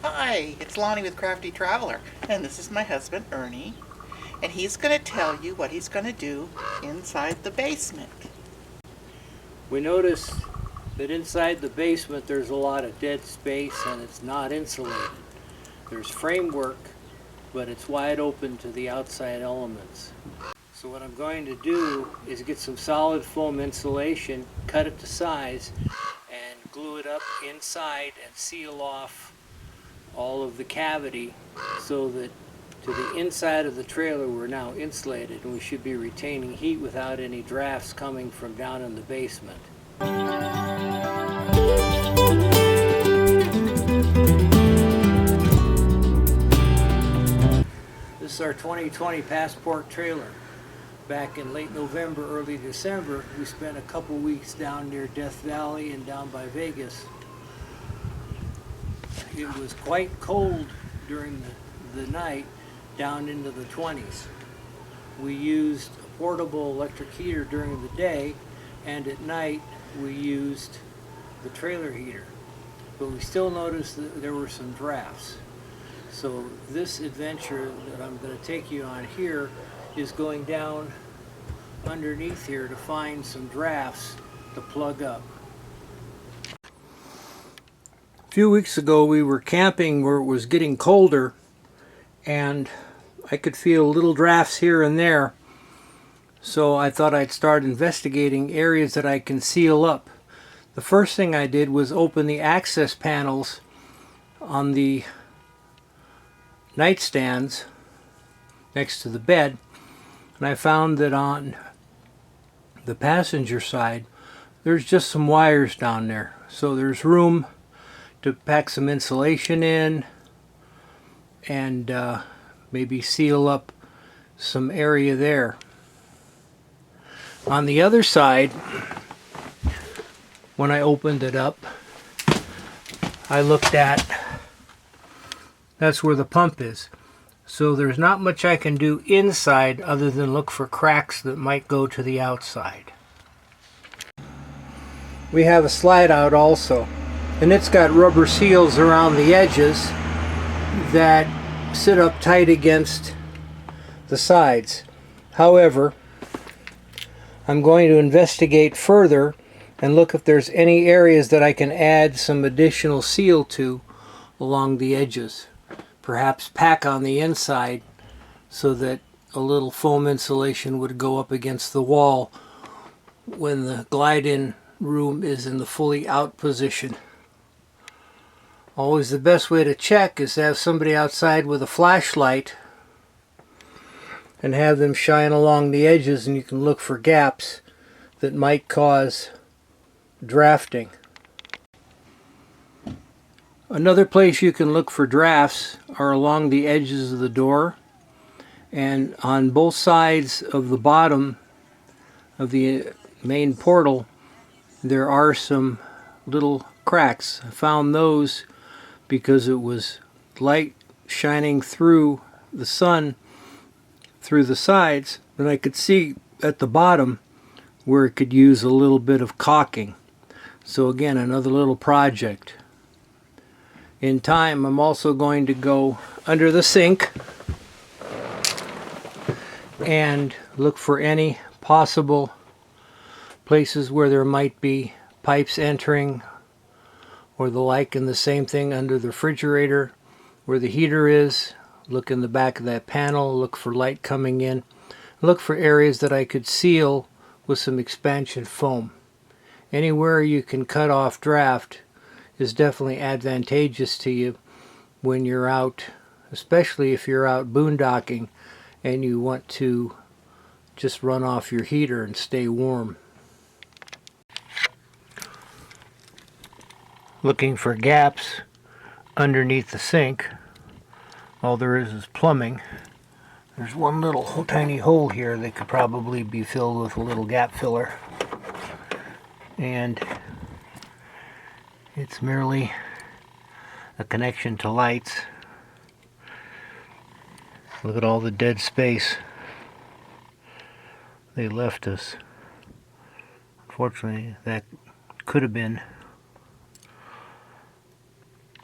Hi, it's Lonnie with Crafty Traveler, and this is my husband, Ernie, and he's going to tell you what he's going to do inside the basement. We noticed that inside the basement there's a lot of dead space and it's not insulated. There's framework, but it's wide open to the outside elements. So what I'm going to do is get some solid foam insulation, cut it to size, and glue it up inside and seal off all of the cavity so that to the inside of the trailer we're now insulated, and we should be retaining heat without any drafts coming from down in the basement. This is our 2020 Passport trailer. Back in late November, early December, we spent a couple weeks down near Death Valley and down by Vegas. It was quite cold during the night, down into the 20s. We used a portable electric heater during the day, and at night we used the trailer heater. But we still noticed that there were some drafts. So this adventure that I'm going to take you on here is going down underneath here to find some drafts to plug up. A few weeks ago we were camping where it was getting colder, and I could feel little drafts here and there. So I thought I'd start investigating areas that I can seal up. The first thing I did was open the access panels on the nightstands next to the bed, and I found that on the passenger side there's just some wires down there. So there's room to pack some insulation in and maybe seal up some area there. On the other side, when I opened it up, I looked at, that's where the pump is. So there's not much I can do inside other than look for cracks that might go to the outside. We have a slide out also, and it's got rubber seals around the edges that sit up tight against the sides. However, I'm going to investigate further and look if there's any areas that I can add some additional seal to along the edges. Perhaps pack on the inside so that a little foam insulation would go up against the wall when the glide-in room is in the fully out position. Always the best way to check is to have somebody outside with a flashlight and have them shine along the edges, and you can look for gaps that might cause drafting. Another place you can look for drafts are along the edges of the door, and on both sides of the bottom of the main portal there are some little cracks. I found those because it was light shining through the sun through the sides, and I could see at the bottom where it could use a little bit of caulking. So again, another little project. In time, I'm also going to go under the sink and look for any possible places where there might be pipes entering or the like, and the same thing under the refrigerator where the heater is. Look in the back of that panel, look for light coming in, look for areas that I could seal with some expansion foam. Anywhere you can cut off draft is definitely advantageous to you when you're out, especially if you're out boondocking and you want to just run off your heater and stay warm. Looking for gaps underneath the sink. All there is plumbing. There's one little tiny hole here that could probably be filled with a little gap filler, and it's merely a connection to lights. Look at all the dead space they left us. Unfortunately, that could have been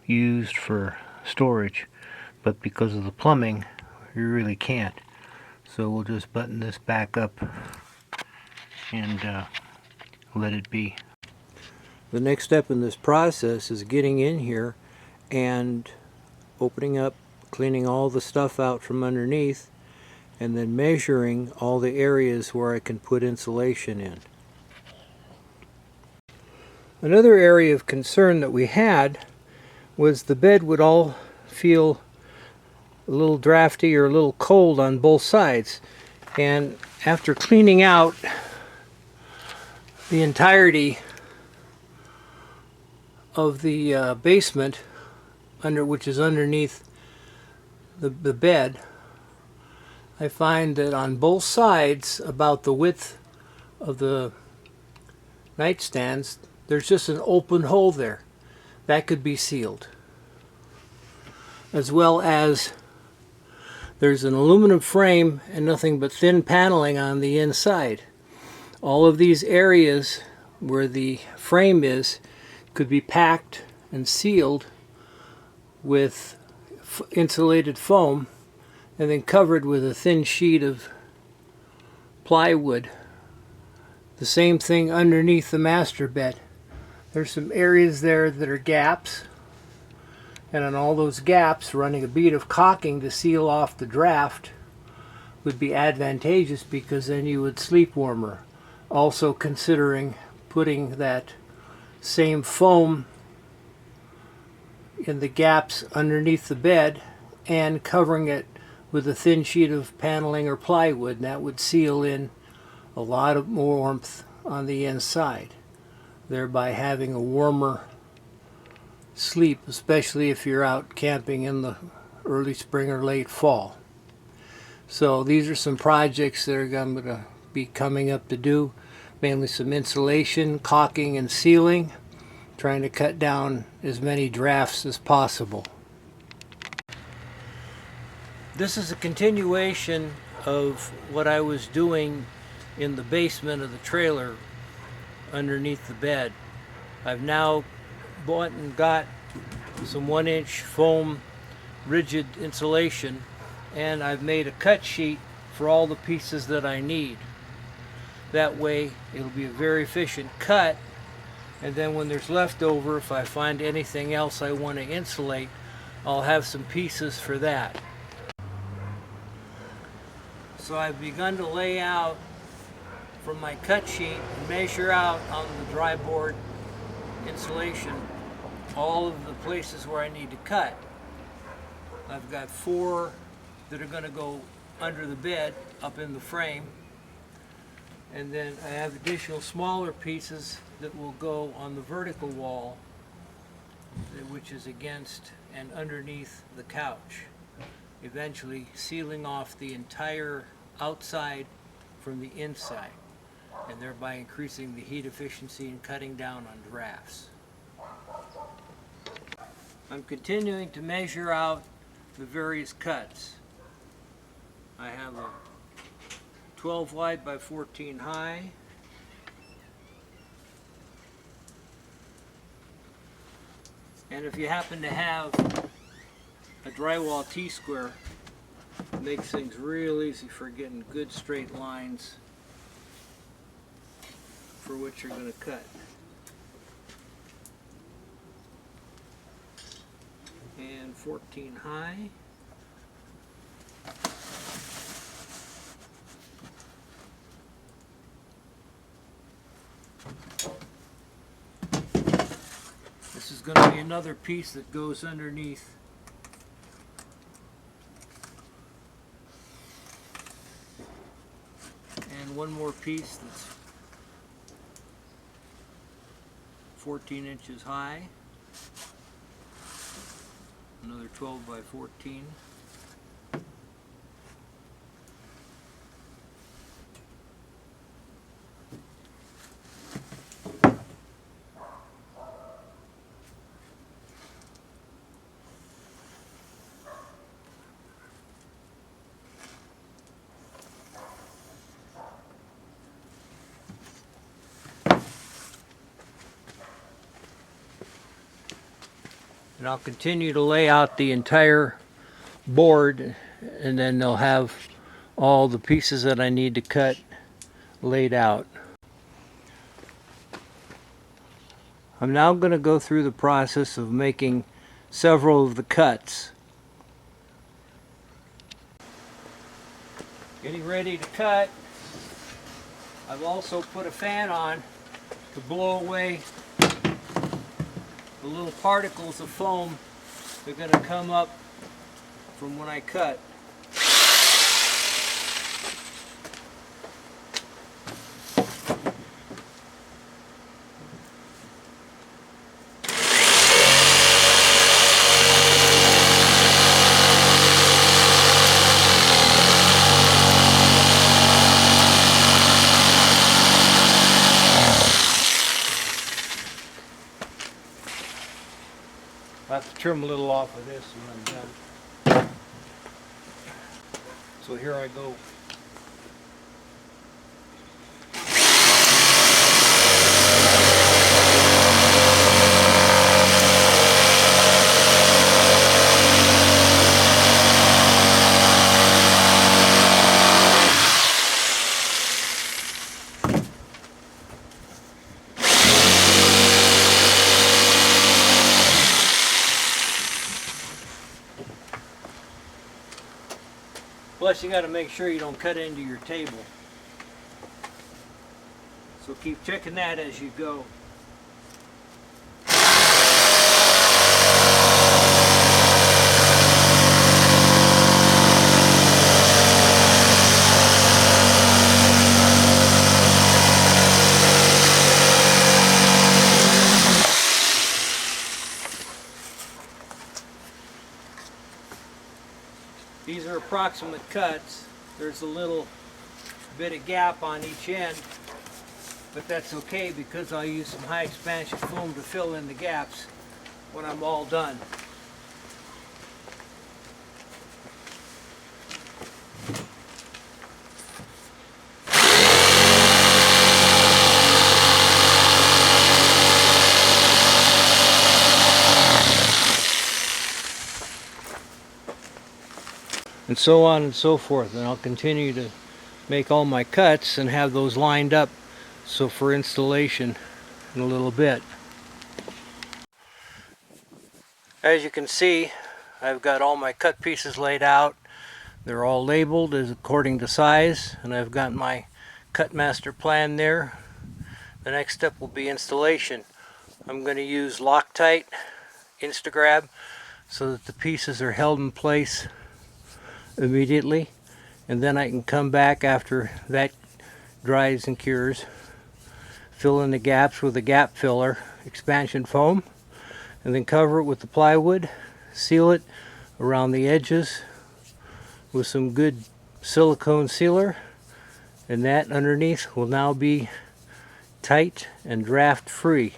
used for storage, but because of the plumbing, you really can't. So we'll just button this back up and let it be. The next step in this process is getting in here and opening up, cleaning all the stuff out from underneath, and then measuring all the areas where I can put insulation in. Another area of concern that we had was the bed would all feel a little drafty or a little cold on both sides. And after cleaning out the entirety of the basement, which is underneath the bed, I find that on both sides, about the width of the nightstands, there's just an open hole there. That could be sealed. As well as there's an aluminum frame and nothing but thin paneling on the inside. All of these areas where the frame is could be packed and sealed with insulated foam and then covered with a thin sheet of plywood. The same thing underneath the master bed. There's some areas there that are gaps, and on all those gaps running a bead of caulking to seal off the draft would be advantageous, because then you would sleep warmer. Also considering putting that same foam in the gaps underneath the bed and covering it with a thin sheet of paneling or plywood, and that would seal in a lot of more warmth on the inside, thereby having a warmer sleep, especially if you're out camping in the early spring or late fall. So these are some projects that are going to be coming up to do, mainly some insulation, caulking, and sealing, trying to cut down as many drafts as possible. This is a continuation of what I was doing in the basement of the trailer underneath the bed. I've now bought and got some 1-inch foam rigid insulation, and I've made a cut sheet for all the pieces that I need. That way it'll be a very efficient cut, and then when there's leftover, if I find anything else I want to insulate, I'll have some pieces for that. So I've begun to lay out from my cut sheet and measure out on the dry board insulation all of the places where I need to cut. I've got 4 that are going to go under the bed up in the frame, and then I have additional smaller pieces that will go on the vertical wall, which is against and underneath the couch, eventually sealing off the entire outside from the inside, and thereby increasing the heat efficiency and cutting down on drafts. I'm continuing to measure out the various cuts. I have a 12 wide by 14 high, and if you happen to have a drywall T-square, it makes things real easy for getting good straight lines for what you're going to cut. And 14 high. This is going to be another piece that goes underneath. And one more piece that's 14 inches high. Another 12 by 14. And I'll continue to lay out the entire board, and then they'll have all the pieces that I need to cut laid out. I'm now going to go through the process of making several of the cuts. Getting ready to cut. I've also put a fan on to blow away the little particles of foam that are going to come up from when I cut. I'll have to trim a little off of this when I'm done. So here I go. Plus you got to make sure you don't cut into your table. So keep checking that as you go. These are approximate cuts. There's a little bit of gap on each end, but that's okay because I'll use some high expansion foam to fill in the gaps when I'm all done. And so on and so forth, and I'll continue to make all my cuts and have those lined up so for installation in a little bit. As you can see, I've got all my cut pieces laid out. They're all labeled as according to size, and I've got my cut master plan there. The next step will be installation. I'm going to use Loctite Instagrab so that the pieces are held in place immediately, and then I can come back after that dries and cures, fill in the gaps with a gap filler expansion foam, and then cover it with the plywood, seal it around the edges with some good silicone sealer, and that underneath will now be tight and draft free.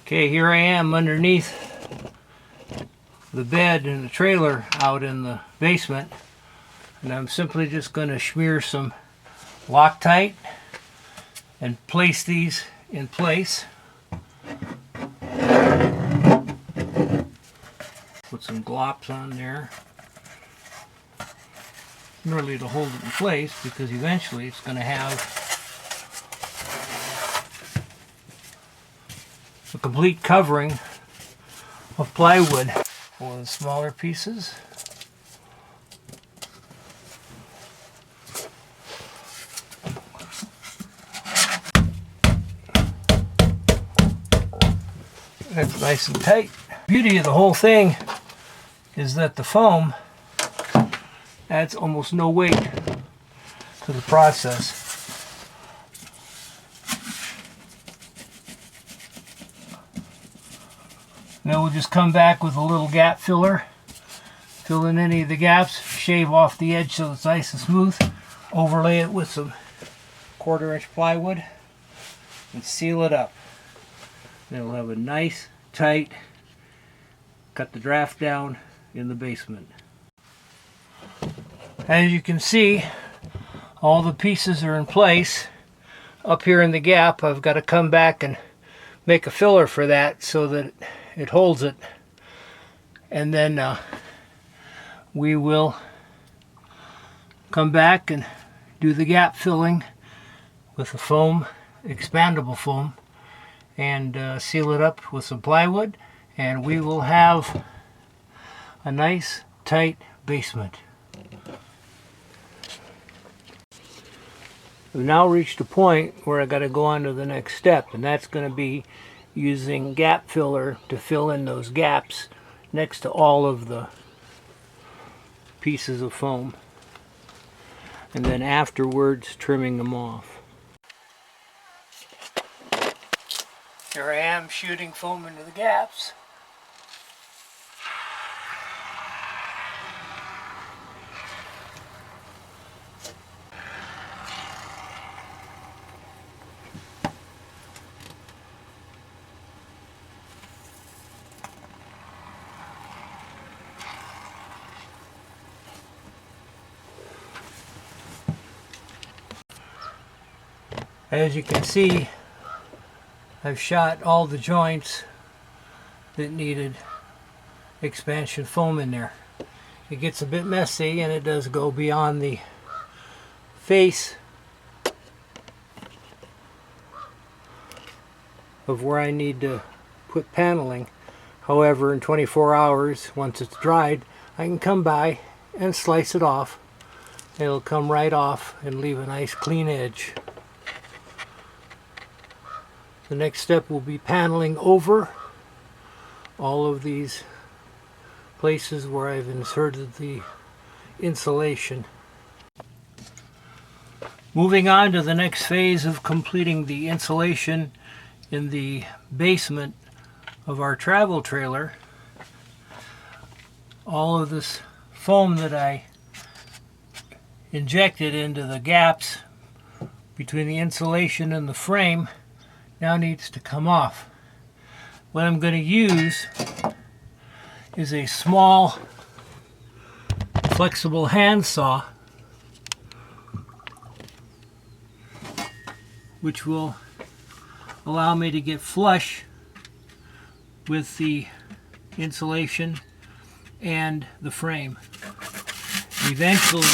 Okay, here I am underneath the bed in the trailer out in the basement, and I'm simply just going to smear some Loctite and place these in place. Put some glops on there, merely to hold it in place, because eventually it's going to have a complete covering of plywood. For the smaller pieces, that's nice and tight. Beauty of the whole thing is that the foam adds almost no weight to the process. Now we'll just come back with a little gap filler, fill in any of the gaps, shave off the edge so it's nice and smooth, overlay it with some 1/4 inch plywood, and seal it up. Then we'll have a nice, tight, cut the draft down in the basement. As you can see, all the pieces are in place. Up here in the gap, I've got to come back and make a filler for that so that it holds it. And then we will come back and do the gap filling with the foam, expandable foam, and seal it up with some plywood, and we will have a nice tight basement. We've now reached a point where I got to go on to the next step, and that's going to be using gap filler to fill in those gaps next to all of the pieces of foam, and then afterwards trimming them off. Here I am shooting foam into the gaps. As you can see, I've shot all the joints that needed expansion foam in there. It gets a bit messy, and it does go beyond the face of where I need to put paneling. However, in 24 hours, once it's dried, I can come by and slice it off. It'll come right off and leave a nice clean edge. The next step will be paneling over all of these places where I've inserted the insulation. Moving on to the next phase of completing the insulation in the basement of our travel trailer. All of this foam that I injected into the gaps between the insulation and the frame now needs to come off. What I'm going to use is a small flexible handsaw, which will allow me to get flush with the insulation and the frame. Eventually,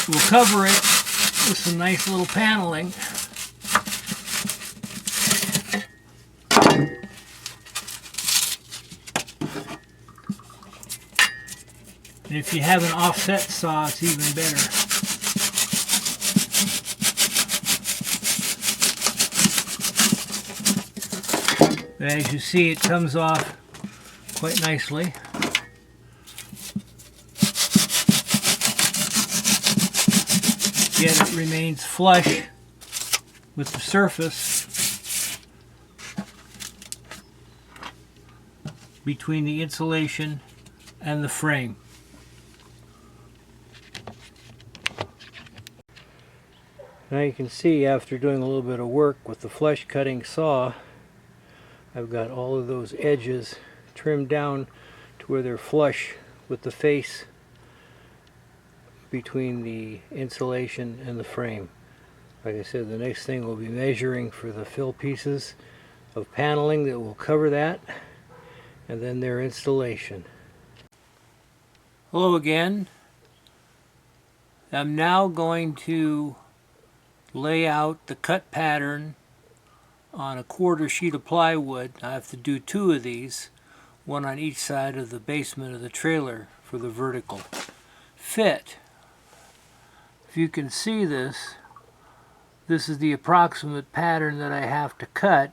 we'll cover it with some nice little paneling. And if you have an offset saw, it's even better. But as you see, it comes off quite nicely. Yet it remains flush with the surface between the insulation and the frame. Now you can see, after doing a little bit of work with the flush cutting saw, I've got all of those edges trimmed down to where they're flush with the face between the insulation and the frame. Like I said, the next thing we'll be measuring for the fill pieces of paneling that will cover that, and then their installation. Hello again. I'm now going to lay out the cut pattern on a quarter sheet of plywood. I have to do 2 of these, one on each side of the basement of the trailer for the vertical fit. If you can see this, this is the approximate pattern that I have to cut,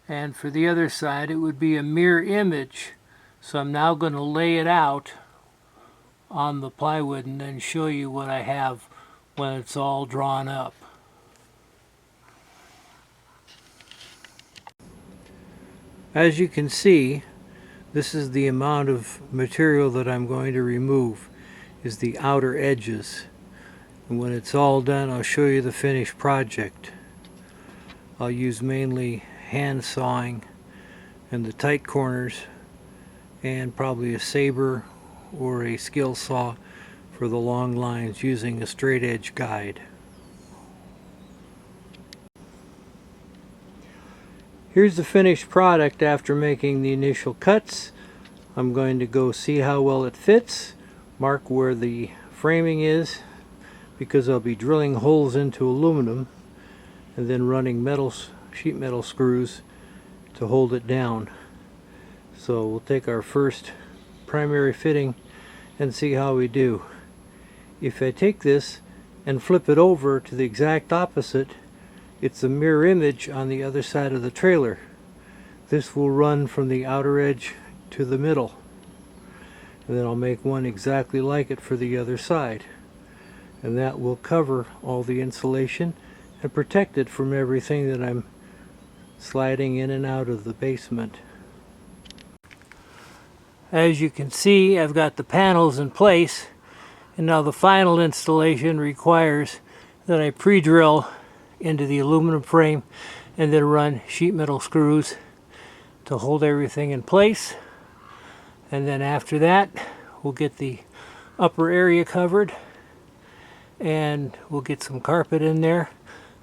and for the other side it would be a mirror image. So I'm now going to lay it out on the plywood and then show you what I have when it's all drawn up. As you can see, this is the amount of material that I'm going to remove, is the outer edges. And when it's all done, I'll show you the finished project. I'll use mainly hand sawing and the tight corners, and probably a saber or a skill saw for the long lines using a straight edge guide. Here's the finished product after making the initial cuts. I'm going to go see how well it fits, mark where the framing is, because I'll be drilling holes into aluminum and then running sheet metal screws to hold it down. So we'll take our first primary fitting and see how we do. If I take this and flip it over to the exact opposite, it's a mirror image on the other side of the trailer. This will run from the outer edge to the middle. And then I'll make one exactly like it for the other side. And that will cover all the insulation and protect it from everything that I'm sliding in and out of the basement. As you can see, I've got the panels in place, and now the final installation requires that I pre-drill into the aluminum frame and then run sheet metal screws to hold everything in place. And then after that, we'll get the upper area covered and we'll get some carpet in there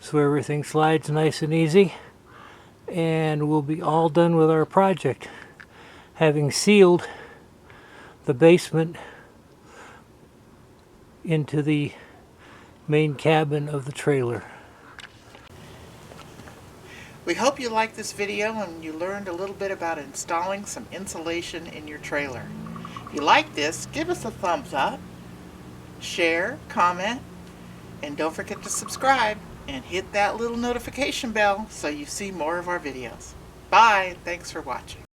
so everything slides nice and easy, and we'll be all done with our project, having sealed the basement into the main cabin of the trailer. We hope you liked this video and you learned a little bit about installing some insulation in your trailer. If you like this, give us a thumbs up, share, comment, and don't forget to subscribe and hit that little notification bell so you see more of our videos. Bye! Thanks for watching.